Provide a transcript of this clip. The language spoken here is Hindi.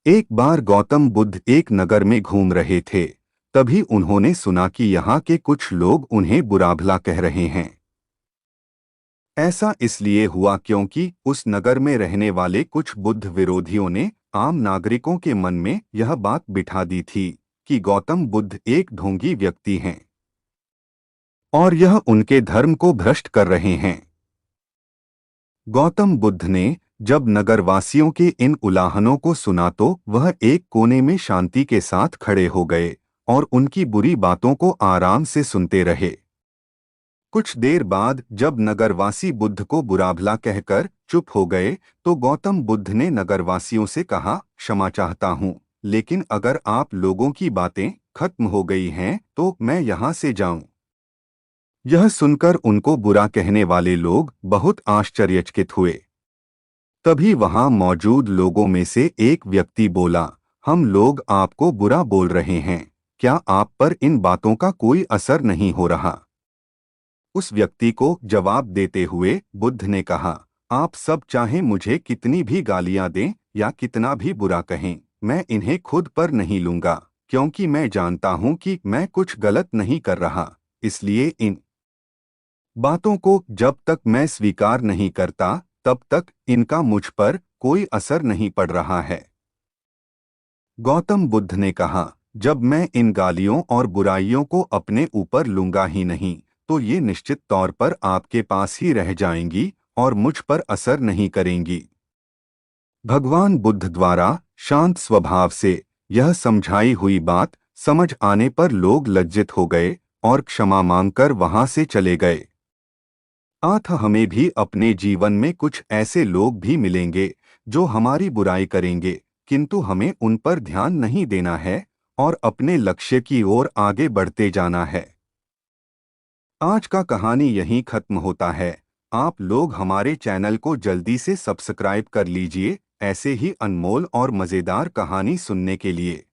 एक बार गौतम बुद्ध एक नगर में घूम रहे थे। तभी उन्होंने सुना कि यहाँ के कुछ लोग उन्हें बुरा भला कह रहे हैं। ऐसा इसलिए हुआ क्योंकि उस नगर में रहने वाले कुछ बुद्ध विरोधियों ने आम नागरिकों के मन में यह बात बिठा दी थी कि गौतम बुद्ध एक ढोंगी व्यक्ति हैं और यह उनके धर्म को भ्रष्ट कर रहे हैं। गौतम बुद्ध ने जब नगरवासियों के इन उलाहनों को सुना तो वह एक कोने में शांति के साथ खड़े हो गए और उनकी बुरी बातों को आराम से सुनते रहे। कुछ देर बाद जब नगरवासी बुद्ध को बुरा भला कहकर चुप हो गए तो गौतम बुद्ध ने नगरवासियों से कहा, क्षमा चाहता हूँ, लेकिन अगर आप लोगों की बातें खत्म हो गई हैं तो मैं यहाँ से जाऊं। यह सुनकर उनको बुरा कहने वाले लोग बहुत आश्चर्यचकित हुए। तभी वहां मौजूद लोगों में से एक व्यक्ति बोला, हम लोग आपको बुरा बोल रहे हैं, क्या आप पर इन बातों का कोई असर नहीं हो रहा? उस व्यक्ति को जवाब देते हुए बुद्ध ने कहा, आप सब चाहे मुझे कितनी भी गालियां दें या कितना भी बुरा कहें, मैं इन्हें खुद पर नहीं लूंगा, क्योंकि मैं जानता हूं कि मैं कुछ गलत नहीं कर रहा। इसलिए इन बातों को जब तक मैं स्वीकार नहीं करता तब तक इनका मुझ पर कोई असर नहीं पड़ रहा है। गौतम बुद्ध ने कहा, जब मैं इन गालियों और बुराइयों को अपने ऊपर लूंगा ही नहीं तो ये निश्चित तौर पर आपके पास ही रह जाएंगी और मुझ पर असर नहीं करेंगी। भगवान बुद्ध द्वारा शांत स्वभाव से यह समझाई हुई बात समझ आने पर लोग लज्जित हो गए और क्षमा मांगकर वहां से चले गए। आठ हमें भी अपने जीवन में कुछ ऐसे लोग भी मिलेंगे जो हमारी बुराई करेंगे, किंतु हमें उन पर ध्यान नहीं देना है और अपने लक्ष्य की ओर आगे बढ़ते जाना है। आज का कहानी यहीं खत्म होता है। आप लोग हमारे चैनल को जल्दी से सब्सक्राइब कर लीजिए ऐसे ही अनमोल और मज़ेदार कहानी सुनने के लिए।